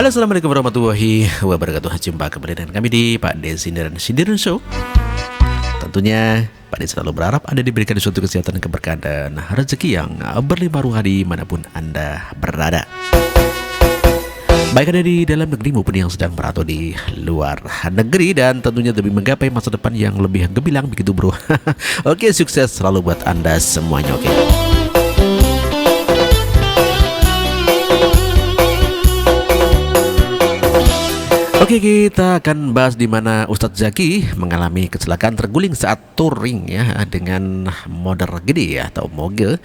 Halo, assalamualaikum warahmatullahi wabarakatuh. Jumpa kembali dengan kami di Pak Desi dan Sindiran Show. Tentunya Pak Desi selalu berharap Anda diberikan suatu kesehatan, keberkahan, dan rezeki yang berlimpah ruah dimanapun Anda berada, baik ada di dalam negeri maupun yang sedang berada di luar negeri, dan tentunya demi menggapai masa depan yang lebih gemilang begitu bro. Oke, sukses selalu buat Anda semuanya. Oke. Oke, kita akan bahas di mana Ustadz Zaki mengalami kecelakaan terguling saat touring ya dengan motor gede ya atau moge.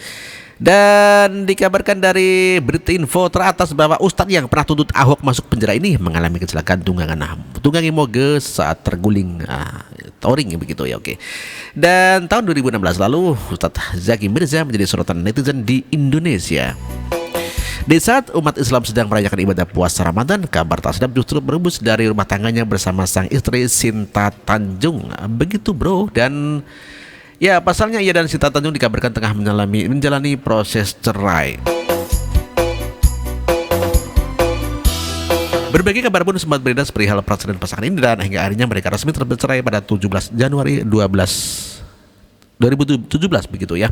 Dan dikabarkan dari berita info teratas bahwa Ustadz yang pernah tuntut Ahok masuk penjara ini mengalami kecelakaan tunggangi moge saat terguling touring begitu ya. Oke. Dan tahun 2016 lalu Ustadz Zaki Mirza menjadi sorotan netizen di Indonesia. Di saat umat Islam sedang merayakan ibadah puasa Ramadan, kabar tak sedap justru berembus dari rumah tangganya bersama sang istri Sinta Tanjung. Begitu bro. Dan ya, pasalnya ia dan Sinta Tanjung dikabarkan tengah menjalani proses cerai. Berbagai kabar pun sempat beredar perihal perceraian pasangan ini, dan hingga akhirnya mereka resmi bercerai pada 17 Januari 2017 begitu ya.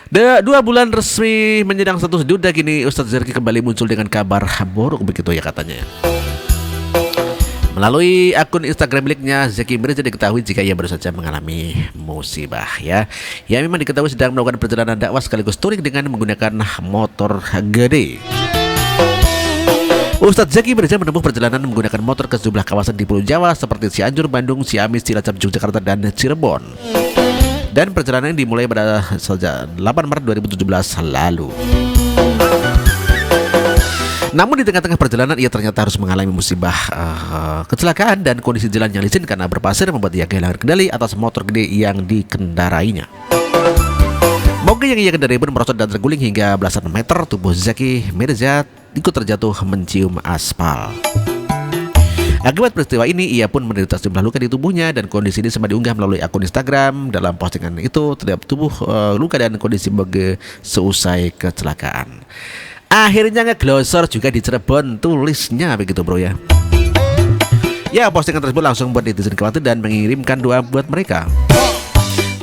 2 bulan resmi menyandang status duda, kini Ustadz Zaki kembali muncul dengan kabar buruk begitu ya katanya. Melalui akun Instagram miliknya, Zaki Mirza diketahui jika ia baru saja mengalami musibah ya. Ia memang diketahui sedang melakukan perjalanan dakwah sekaligus touring dengan menggunakan motor gede. Ustadz Zaki Mirza menempuh perjalanan menggunakan motor ke sejumlah kawasan di Pulau Jawa seperti Cianjur, Bandung, Ciamis, Cilacap, Yogyakarta, dan Cirebon. Dan perjalanan ini dimulai pada 8 Maret 2017 lalu. Namun di tengah-tengah perjalanan ia ternyata harus mengalami musibah kecelakaan, dan kondisi jalan yang licin karena berpasir membuat ia kehilangan kendali atas motor gede yang dikendarainya. Moge yang ia kendarai pun merosot dan terguling hingga belasan meter. Tubuh Zaki Mirza ikut terjatuh mencium aspal. Akibat peristiwa ini, ia pun menderita sejumlah luka di tubuhnya, dan kondisi ini sempat diunggah melalui akun Instagram. Dalam postingan itu terlihat tubuh luka dan kondisi moge seusai kecelakaan. Akhirnya ngeglosor juga di Cirebon, tulisnya begitu bro ya. Ya, postingan tersebut langsung buat netizen khawatir dan mengirimkan doa buat mereka.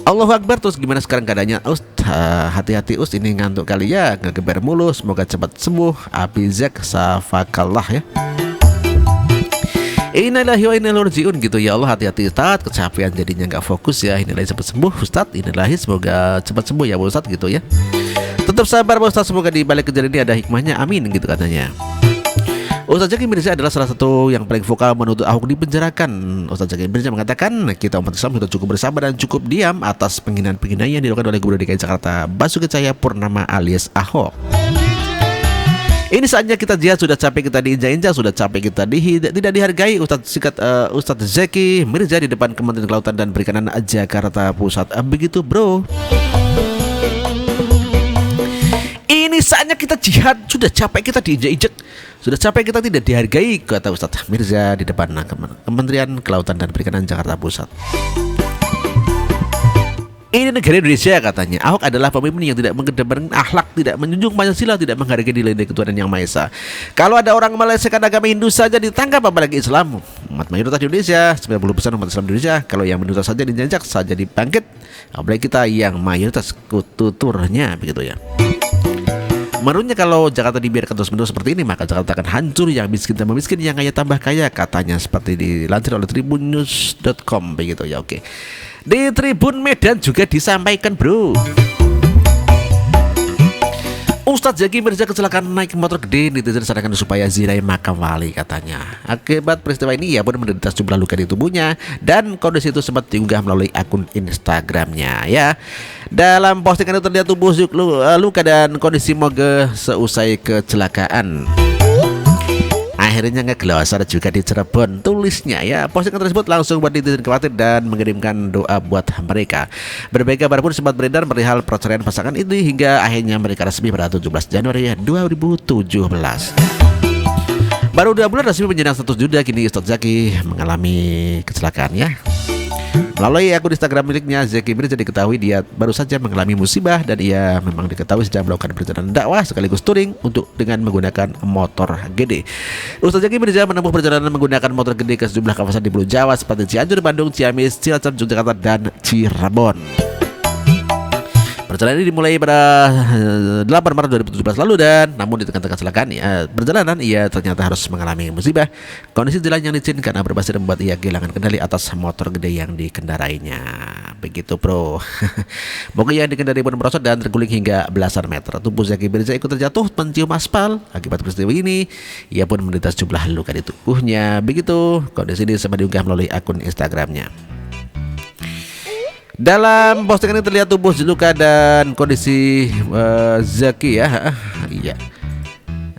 Allahu Akbar. Terus gimana sekarang keadaannya? Hati-hati ini ngantuk kali ya, ngegeber mulu, semoga cepat sembuh. Abizak safakallah ya. Innalillahi wa inna ilaihi raji'un gitu ya Allah. Hati-hati Ustadz, kecapean jadinya nggak fokus ya. Innalillahi cepat sembuh Ustadz, innalillahi semoga cepat sembuh ya Ustadz gitu ya. Tetap sabar Ustadz, semoga di balik kejadian ini ada hikmahnya, amin gitu katanya. Ustadz Zaki Mirza adalah salah satu yang paling vokal menuntut Ahok dipenjarakan. Ustadz Zaki Mirza mengatakan, kita umat Islam sudah cukup bersabar dan cukup diam atas penghinaan-penghinaan yang dilakukan oleh Gubernur DKI Jakarta Basuki Cahayapurnama alias Ahok. Ini saatnya kita jihad, sudah capek kita diinjak-injak, sudah capek kita tidak dihargai. Ustadz Zaki Mirza di depan Kementerian Kelautan dan Perikanan Jakarta Pusat. Begitu bro. Ini saatnya kita jihad, sudah capek kita diinjak-injak, sudah capek kita tidak dihargai, kata Ustadz Mirza di depan Kementerian Kelautan dan Perikanan Jakarta Pusat. Ini negara Indonesia katanya. Ahok adalah pemimpin yang tidak mengedepankan akhlak, tidak menjunjung Pancasila, tidak menghargai nilai-nilai ketuhanan yang Maha Esa. Kalau ada orang melecehkan agama Hindu saja ditangkap, apalagi Islam. Umat mayoritas di Indonesia, 90% umat Islam di Indonesia, kalau yang minoritas saja dijajak saja dibangkit, apalagi kita yang mayoritas tuturnya begitu ya. Menurutnya kalau Jakarta dibiarkan terus-menerus seperti ini, maka Jakarta akan hancur, yang miskin tambah miskin, yang kaya tambah kaya, katanya, seperti dilansir oleh tribunnews.com begitu ya. Oke. Di Tribun Medan juga disampaikan bro, Ustadz Zaki Mirza kecelakaan naik motor gede, netizen sarankan supaya ziarahi makam wali katanya. Akibat peristiwa ini ia pun menderita sejumlah luka di tubuhnya, dan kondisi itu sempat diunggah melalui akun Instagramnya ya. Dalam postingan itu terlihat tubuh luka dan kondisi moge seusai kecelakaan. Akhirnya ngeglosor juga di Cirebon, tulisnya ya. Postingan tersebut langsung buat netizen khawatir dan mengirimkan doa buat mereka. Berbagai kabar pun sempat beredar perihal perceraian pasangan ini, hingga akhirnya mereka resmi pada 17 Januari 2017. Baru 2 bulan resmi menyandang status duda, kini Ustadz Zaki mengalami kecelakaan ya. Melalui akun Instagram miliknya, Zaky Mirza diketahui dia baru saja mengalami musibah dan ia memang diketahui sedang melakukan perjalanan dakwah sekaligus touring untuk dengan menggunakan motor gede. Ustaz Zaky Mirza menempuh perjalanan menggunakan motor gede ke sejumlah kawasan di Pulau Jawa seperti Cianjur, Bandung, Ciamis, Cilacap, Yogyakarta, dan Cirebon. Perjalanan ini dimulai pada 8 Maret 2017 lalu dan namun di tengah-tengah kecelakaan perjalanan ia ternyata harus mengalami musibah. Kondisi jalan yang licin karena berpasir membuat ia kehilangan kendali atas motor gede yang dikendarainya. Begitu bro. Mobil yang dikendarai pun merosot dan terguling hingga belasan meter. Tubuh Zaky Mirza ikut terjatuh mencium aspal. Akibat peristiwa ini ia pun menderita sejumlah luka di tubuhnya. Begitu kondisi ini sempat diunggah melalui akun Instagramnya. Dalam postingan ini terlihat tubuh luka dan kondisi Zaky ya. Iya.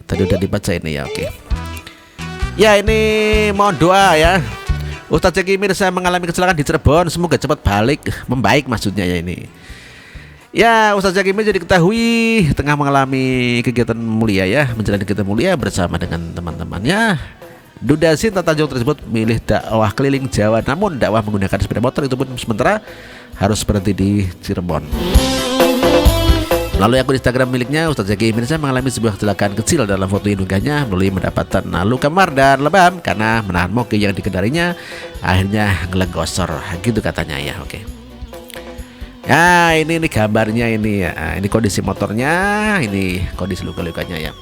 Tadi udah dibaca ini ya, oke. Ya ini mohon doa ya. Ustaz Zaky Mirza mengalami kecelakaan di Cirebon, semoga cepat membaik maksudnya ya ini. Ya, Ustaz Zaky Mirza diketahui tengah mengalami kegiatan mulia ya, menjalani kegiatan mulia bersama dengan teman-temannya. Dudasi Tanjung tersebut milih dakwah keliling Jawa, namun dakwah menggunakan sepeda motor itu pun sementara harus berhenti di Cirebon. Melalui akun Instagram miliknya, Ustaz Zaky Mirza mengalami sebuah kecelakaan kecil dalam foto yang diunggahnya melalui mendapatkan luka memar dan lebam karena menahan moge yang dikendarinya akhirnya ngelegosor gitu katanya ya. Oke. Ya ini gambarnya ini ya. Ini kondisi motornya, ini kondisi luka-lukanya ya.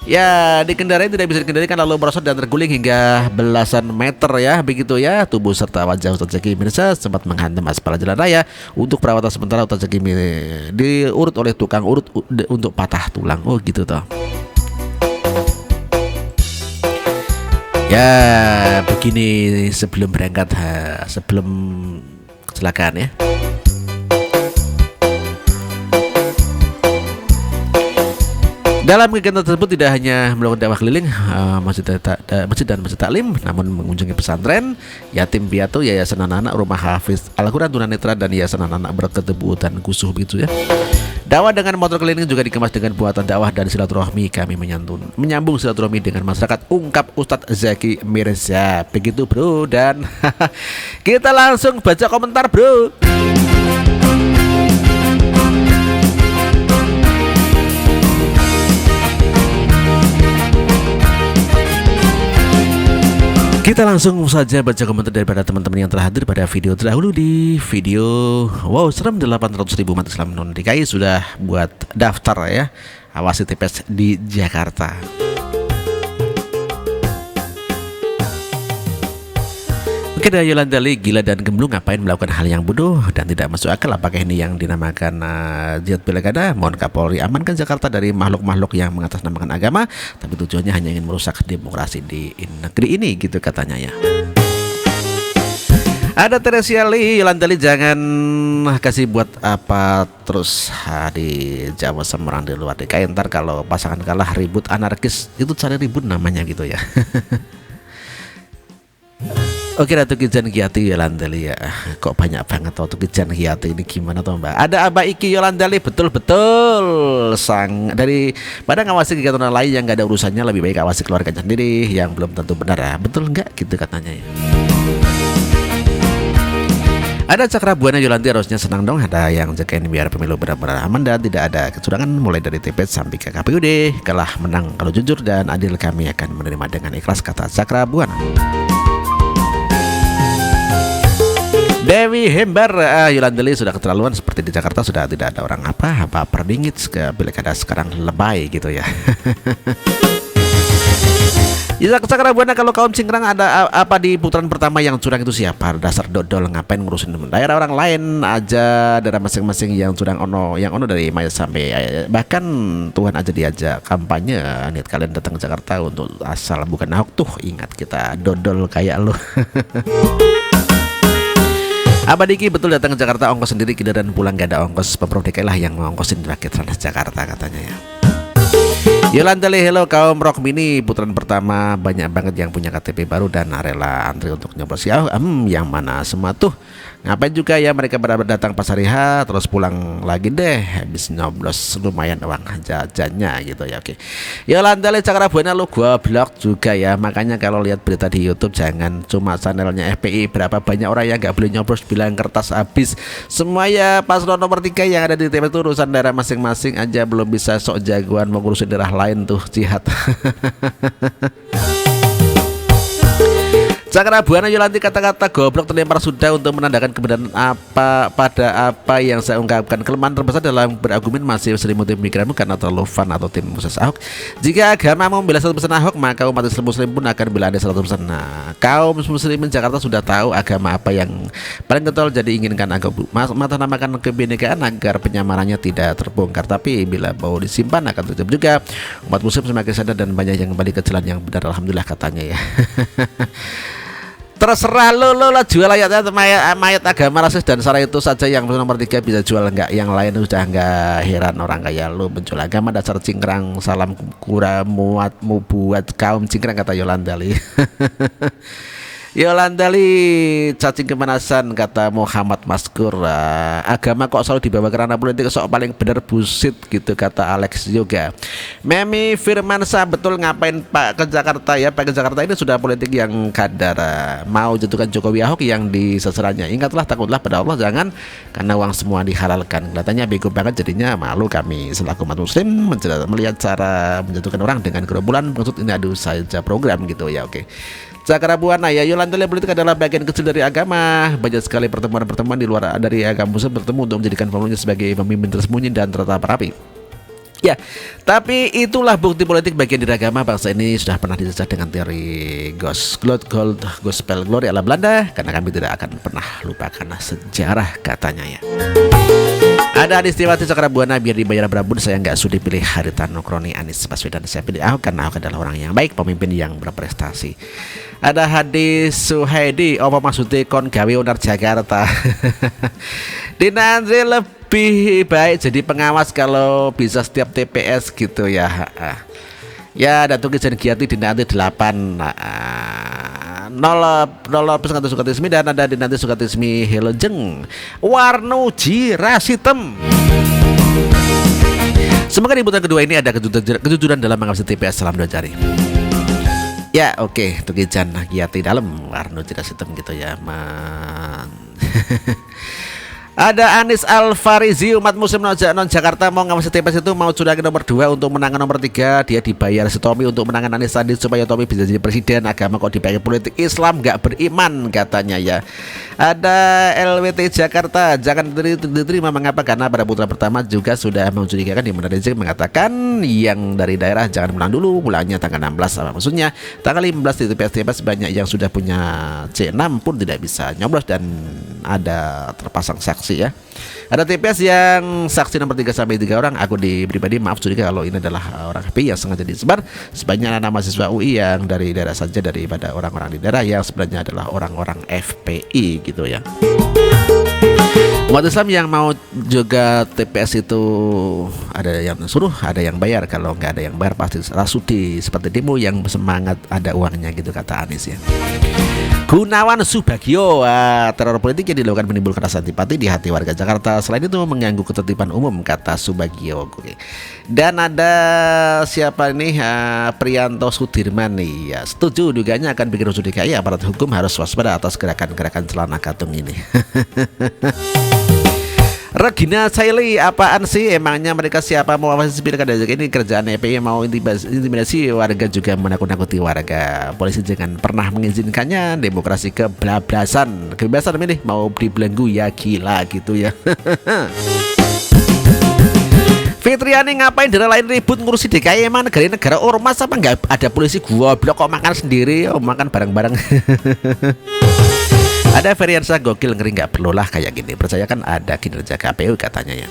Ya, dikendarai tidak bisa dikendalikan lalu merosot dan terguling hingga belasan meter ya, begitu ya. Tubuh serta wajah Ustaz Zaky Mirza sempat menghantam aspal jalan raya. Untuk perawatan sementara Ustaz Zaky Mirza diurut oleh tukang urut untuk patah tulang. Oh gitu toh. Ya, begini sebelum berangkat sebelum kecelakaan ya. Dalam kegiatan tersebut tidak hanya melakukan dakwah keliling masjid dan masjid taklim, namun mengunjungi pesantren, yatim piatu, yayasan anak-anak, rumah hafiz Al-Quran tunanetra dan yayasan anak-anak berketebu dan kusuh begitu ya. Dakwah dengan motor keliling juga dikemas dengan buatan dakwah dan silaturahmi. Kami menyambung silaturahmi dengan masyarakat, ungkap Ustadz Zaky Mirza. Begitu bro, dan kita langsung baca komentar bro. Kita langsung saja baca komentar daripada teman-teman yang telah hadir pada video terdahulu. Di video wow serem 800.000 umat Islam non DKI sudah buat daftar ya awasi TPS di Jakarta. Oke, dari Yolanda Lee, gila dan gemblung ngapain melakukan hal yang bodoh dan tidak masuk akal? Apakah ini yang dinamakan jihad pilkada? Mohon Kapolri amankan Jakarta dari makhluk-makhluk yang mengatasnamakan agama, tapi tujuannya hanya ingin merusak demokrasi di negeri ini, gitu katanya ya. Ada Teresia Lee, Yolanda Lee jangan kasih buat apa terus di Jawa Semarang di luar DKI. Ntar kalau pasangan kalah ribut anarkis, itu cari ribut namanya gitu ya. Oke, Ratu Kijan Giati Yolanda Lee ya. Kok banyak banget Ratu Kijan Giati ini, gimana toh Mbak? Ada Abah Iki Yolanda Lee, betul-betul sang dari pada ngawasi kegiatan orang lain yang gak ada urusannya, lebih baik awasi keluarganya sendiri yang belum tentu benar ya. Betul nggak gitu katanya ya. Ada Cakra Buana Yolanda, harusnya senang dong ada yang jagain biar pemilu benar-benar aman dan tidak ada kecurangan mulai dari TPS sampai ke KPUD. Kalah menang kalau jujur dan adil kami akan menerima dengan ikhlas, kata Cakra Buana. Dewi Hembar, Yolanda Lee sudah keterlaluan, seperti di Jakarta sudah tidak ada orang apa perdingit ke pilkada sekarang lebay gitu ya. Cakra Buana, kalau kaum cingkrang ada apa di putaran pertama yang curang itu siapa? Dasar dodol, ngapain ngurusin daerah orang lain aja, daerah masing-masing yang curang yang ono dari Maya sampai bahkan Tuhan aja diajak kampanye. Niat kalian datang ke Jakarta untuk asal bukan Ahok tuh, ingat kita dodol kayak lo. Abah Diki, betul datang ke Jakarta ongkos sendiri, dan pulang gak ada ongkos, Pemprov DKI lah yang mengongkosin rakyat Transjakarta katanya ya. Yolanda Lee, hello kaum Rock Mini, putaran pertama banyak banget yang punya KTP baru dan rela antri untuk nyoblos ya. Yang mana semua tuh Ngapain juga ya mereka benar-benar datang pas hari H terus pulang lagi deh habis nyoblos lumayan uang jajannya gitu ya. Oke. Yolanda Le Cakrabuana lu gua blog juga ya. Makanya kalau lihat berita di YouTube jangan cuma channelnya FPI, berapa banyak orang yang nggak boleh nyoblos bilang kertas habis. Semua ya paslon nomor 3 yang ada di TPS itu urusan daerah masing-masing aja, belum bisa sok jagoan mau ngurusin daerah lain tuh jihad. Cakrabuana Yolanti kata-kata goblok terlempar sudah untuk menandakan kebenaran apa yang saya ungkapkan. Kelemahan terbesar dalam berargumen masih selimut pemikiranmu karena terlalu fun atau tim khusus Ahok. Jika agama membela 100% Ahok, maka umat Muslim pun akan bela Anda 100%. Nah, kaum muslimin Jakarta sudah tahu agama apa yang paling getol, jadi inginkan agama namakan kebinekaan agar penyamarannya tidak terbongkar. Tapi bila mau disimpan akan tutup juga. Umat muslim semakin sadar dan banyak yang kembali ke jalan yang benar, alhamdulillah katanya ya. Terserah lo jual ayatnya mayat agama rasis dan sara itu saja yang nomor 3 bisa jual, enggak yang lain sudah enggak heran orang kayak lo menjual agama dasar cingkrang, salam kura muatmu buat kaum cingkrang kata Yolanda Li. Yolanda Li cacing kemanasan kata Muhammad Maskur. Agama kok selalu dibawa ke ranah politik, sok paling bener busit gitu kata Alex Yoga. Memi Firmansyah, betul ngapain Pak ke Jakarta ya? Pak ke Jakarta ini sudah politik yang kadar, mau jatuhkan Jokowi Ahok yang diseserannya. Ingatlah, takutlah pada Allah, jangan karena uang semua dihalalkan. Kelihatannya bego banget jadinya, malu kami selaku umat muslim melihat cara menjatuhkan orang dengan gerombolan. Maksud ini aduh saja program gitu ya. Oke. Cakrabuana ya, Yolanda Le, politik adalah bagian kecil dari agama. Banyak sekali pertemuan-pertemuan di luar dari agama muslim bertemu untuk menjadikan pemimpinnya sebagai pemimpin tersembunyi dan tertata rapi. Ya, tapi itulah bukti politik bagian dari agama. Bangsa ini sudah pernah dijajah dengan teori gospel glory ala Belanda, karena kami tidak akan pernah lupakan sejarah katanya ya. Ada Adistiwati Cakrabuana, biar dibayar berabun saya nggak sudi pilih Haritano Kroni Anies Baswedan, saya pilih Ahok karena Ahok adalah orang yang baik, pemimpin yang berprestasi. Ada Hadis Suhaidi, apa maksudnya kon gawe onar Jakarta? Dina Andre lebih baik jadi pengawas kalau bisa setiap TPS gitu ya. Ya, Datuk Ijen Giati Dina Andre 8. 0% Sukatismi dan ada di nanti Sukatismi Helejeng Warnuji Rasitem. Semoga di putaran kedua ini ada kejujuran dalam mengawasi TPS. Salam 2 jari. Ya oke, Tukijan Giati dalam Warnuji Rasitem gitu ya Ada Anis Alfarizi, umat muslim non Jakarta mau ngawasi TPS itu mau curang nomor 2 untuk menangan nomor 3. Dia dibayar si Tommy untuk menangan Anis Sandi supaya Tommy bisa jadi presiden. Agama kok dipakai politik, Islam gak beriman katanya ya. Ada LWT Jakarta, jangan diterima mengapa? Karena pada putaran pertama juga sudah mencurigakan, di mana Rizik mengatakan yang dari daerah jangan pulang dulu, pulangnya tanggal 16 sama maksudnya tanggal 15 di TPS banyak yang sudah punya C6 pun tidak bisa nyoblos dan ada terpasang saksi ya. Ada TPS yang saksi nomor 3 sampai 3 orang. Aku di pribadi maaf curiga kalau ini adalah orang FPI yang sengaja disebar sebanyak anak mahasiswa UI yang dari daerah saja daripada orang-orang di daerah yang sebenarnya adalah orang-orang FPI gitu ya. Umat Islam yang mau juga TPS itu ada yang suruh, ada yang bayar. Kalau nggak ada yang bayar pasti rasudi seperti demo yang semangat ada uangnya gitu kata Anies ya. Gunawan Subagio, teror politik yang dilakukan menimbulkan rasa antipati di hati warga Jakarta. Selain itu mengganggu ketertiban umum kata Subagio. Oke. Dan ada siapa nih, Prianto Sudirman nih ya, setuju dugaannya akan bikin rusuh DKI. Aparat hukum harus waspada atas gerakan-gerakan celana katung ini. Regina Saili, apaan sih emangnya mereka siapa mau apa sih pilkada ini? Kerjaan EPI mau intimidasi warga juga menakut-nakuti warga. Polisi jangan pernah mengizinkannya. Demokrasi kebablasan, kebebasan milih mau dibelenggu ya gila gitu ya. Fitriani, ngapain daerah lain ribut ngurusi DKI? Emang negara ormas apa nggak ada polisi goblok kok makan sendiri, makan bareng-bareng. Ada Feriansyah, gokil ngeri, nggak perlulah kayak gini, percaya kan ada kinerja KPU katanya ya.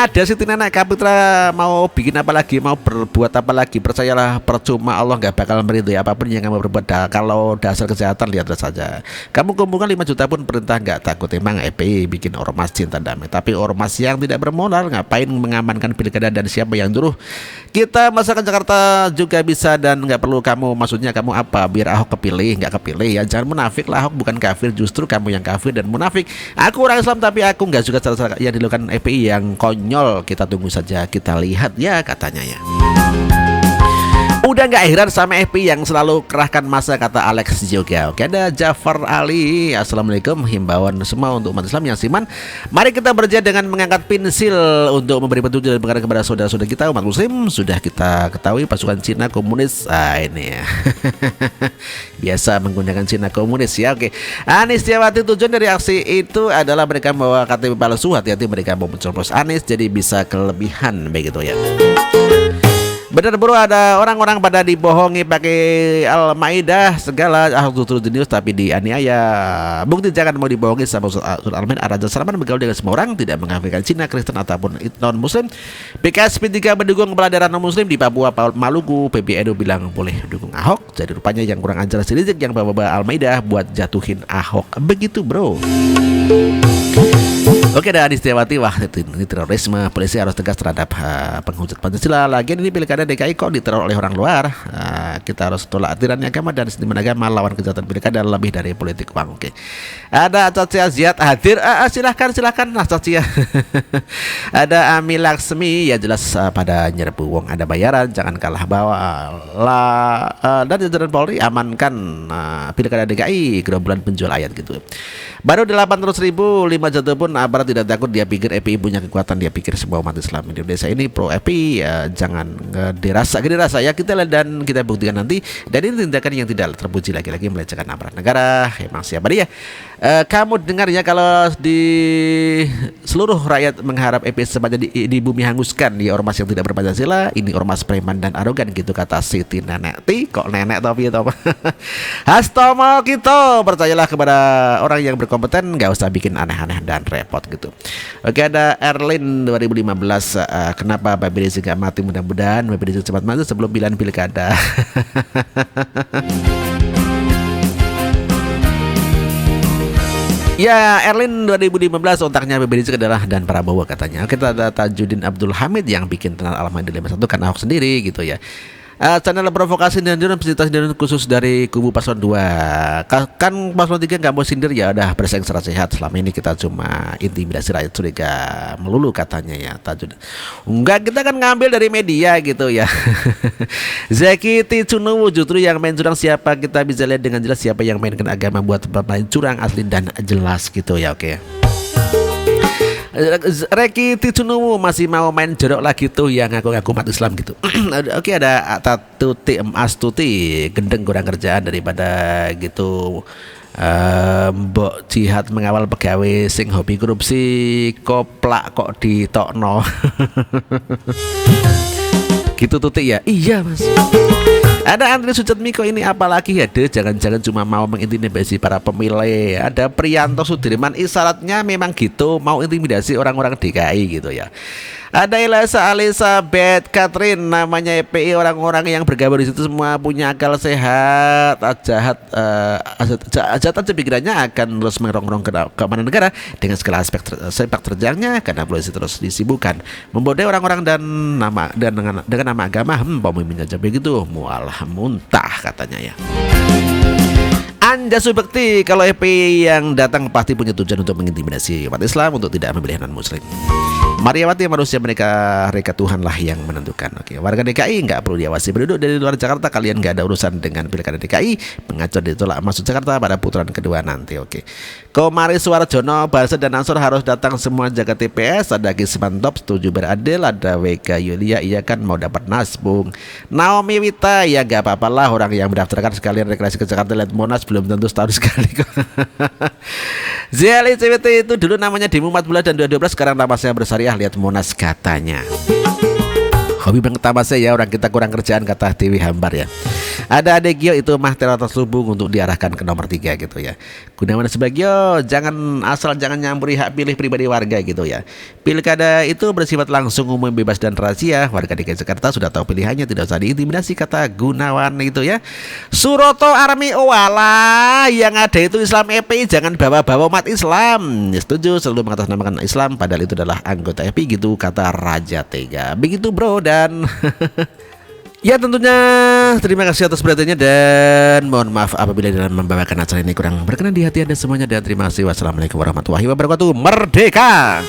ada Siti Nenek Kapitra mau bikin apa lagi, mau berbuat apa lagi, percayalah percuma, Allah nggak bakal meridhoi apapun yang kamu berbuat. Kalau dasar kesehatan lihatlah saja. Kamu kumpulkan 5 juta pun perintah nggak takut. Emang FPI bikin ormas cinta damai, tapi ormas yang tidak bermoral ngapain mengamankan pilkada dan siapa yang nyuruh kita masyarakat Jakarta juga bisa dan nggak perlu kamu. Maksudnya kamu apa? Biar Ahok kepilih, nggak kepilih ya. Jangan munafik lah, Ahok bukan kafir, justru kamu yang kafir dan munafik. Aku orang Islam tapi aku nggak suka cara-cara yang dilakukan FPI yang konyol. Kita tunggu saja, kita lihat ya katanya ya. Udah nggak heran sama FPI yang selalu kerahkan masa, kata Alex juga. Oke, ada Jafar Ali. Assalamualaikum, himbauan semua untuk umat Islam yang siman. Mari kita berjaya dengan mengangkat pensil untuk memberi petunjuk dan pengaruh kepada saudara-saudara kita umat Muslim. Sudah kita ketahui pasukan Cina komunis. Ini ya. Biasa menggunakan Cina komunis ya. Oke. Anies Tiawati, tujuan dari aksi itu adalah mereka membawa KTP palsu. Hati-hati mereka mau mencoblos Anies jadi bisa kelebihan begitu ya. Benar bro, ada orang-orang pada dibohongi pakai Al-Maidah segala Ahlu News tapi dianiaya. Bukti jangan mau dibohongi sama Surah Al-Maidah. Raja Salman bergaul dengan semua orang, tidak mengkafirkan Cina, Kristen ataupun non-Muslim. PKS P3 mendukung kepala daerah non-Muslim di Papua Maluku. PBNU bilang boleh dukung Ahok. Jadi rupanya yang kurang ajar si Rizik yang bawa Al-Maidah buat jatuhin Ahok. Begitu bro. Oke, ada Anies Tiawati, wah ini terorisme, polisi harus tegas terhadap penghujat Pancasila. Lagian ini pilkada DKI kok diteror oleh orang luar. Kita harus tolak atiran agama dan sentimen agama, lawan kejahatan pilkada lebih dari politik uang. Oke. Ada Cacia Ziat hadir. Silahkan Nah Cacia. Ada Ami Laksmi, ya jelas pada nyerbu wong ada bayaran, jangan kalah bawa dan jajaran Polri amankan pilkada DKI, gerombolan penjual ayat gitu. Baru 800.000, 5 jatuh pun aparat tidak takut. Dia pikir FPI punya kekuatan, dia pikir semua umat Islam Indonesia ini pro FPI. Jangan dirasa ya, kita lihat dan kita buktikan nanti. Dan ini tindakan yang tidak terpuji, lagi-lagi melecehkan aparat negara. Emang siapa dia? Kamu dengar ya, kalau di seluruh rakyat mengharap FPI semuanya di bumi hanguskan, di ormas yang tidak berpancasila, ini ormas preman dan arogan gitu, kata Siti Nenek. Kok nenek tapi itu apa? Hastomo kita, percayalah kepada orang yang berkompeten, nggak usah bikin aneh-aneh dan repot gitu. Oke, ada Erlin 2015. Kenapa Babi Rizik gak mati? Mudah-mudahan Babi Rizik cepat mati sebelum pilihan pilkada. Ya, Erlin 2015 otaknya Babi Rizik adalah dan Prabowo katanya. Kita ada Tajudin Abdul Hamid yang bikin tenang Al-Maidah 51 kan Ahok sendiri gitu ya. Channel provokasi dan presentasi khusus dari kubu paslon 2. Kan paslon 3 nggak mau sindir ya, udah bersaing secara sehat. Selama ini kita cuma intimidasi rakyat curiga melulu katanya ya Tajudin. Enggak, kita kan ngambil dari media gitu ya. Zaki Ticunowo justru yang main curang, siapa kita bisa lihat dengan jelas siapa yang mainkan agama buat main curang asli dan jelas gitu ya. Oke. Reki Ticunowo masih mau main jorok lagi tuh yang ngaku-ngaku umat Islam gitu. Oke, ada Tatuti Astuti, gendeng kurang kerjaan daripada gitu. Mbok jihad mengawal pegawai sing hobi korupsi, koplak kok ditokno. Gitu Tuti ya. Iya Mas. Ada Andri Sujatmiko, ini apalagi ya deh, jangan-jangan cuma mau mengintimidasi para pemilih. Ada Priyanto Sudirman, isyaratnya memang gitu, mau intimidasi orang-orang DKI gitu ya. Ada Elisa Elizabeth Catherine, namanya FPI, orang-orang yang bergabung di situ semua punya akal sehat. Jahat aja pikirannya akan terus merongrong ke keamanan negara dengan segala aspek sepak terjangnya, karena polisi terus disibukkan membodai orang-orang dan dengan nama agama. Pemimpinnya aja begitu, mualah muntah katanya ya. Anjasu Bekti, kalau FPI yang datang pasti punya tujuan untuk mengintimidasi umat Islam untuk tidak memilih non-Muslim. Mariawati, manusia mereka Tuhan lah yang menentukan. Oke, warga DKI nggak perlu diawasi, penduduk dari luar Jakarta kalian nggak ada urusan dengan pilkada DKI, mengacu ditolak masuk Jakarta pada putaran kedua nanti. Oke, Komari Suarjono, Bahasa dan Ansor harus datang semua jaga TPS. Ada Gisman Top setuju beradil. Ada WK Yulia, iya kan mau dapat nasbung. Naomi Wita, ya nggak apa-apa lah, orang yang mendaftarkan sekalian rekreasi ke Jakarta lihat Monas, belum tentu setahun sekali kok. ZLI CWT itu dulu namanya Demo 14 dan 2012, sekarang nama saya bersyariah lihat Monas katanya. Hobi banget tamasnya ya, orang kita kurang kerjaan, kata Dewi Hambar ya. Ada Adegio itu mah terselubung untuk diarahkan ke nomor 3 gitu ya. Gunawan Subagio, jangan nyampuri hak pilih pribadi warga gitu ya. Pilkada itu bersifat langsung, umum, bebas dan rahasia. Warga DKI Jakarta sudah tahu pilihannya, tidak usah diintimidasi, kata Gunawan itu ya. Suroto Army, wala yang ada itu Islam FPI, jangan bawa-bawa umat Islam. Setuju, selalu mengatasnamakan Islam padahal itu adalah anggota FPI gitu, kata Raja Tega. Begitu bro, dan ya tentunya terima kasih atas perhatiannya dan mohon maaf apabila dalam membawakan acara ini kurang berkenan di hati Anda semuanya, dan terima kasih. Wassalamualaikum warahmatullahi wabarakatuh. Merdeka!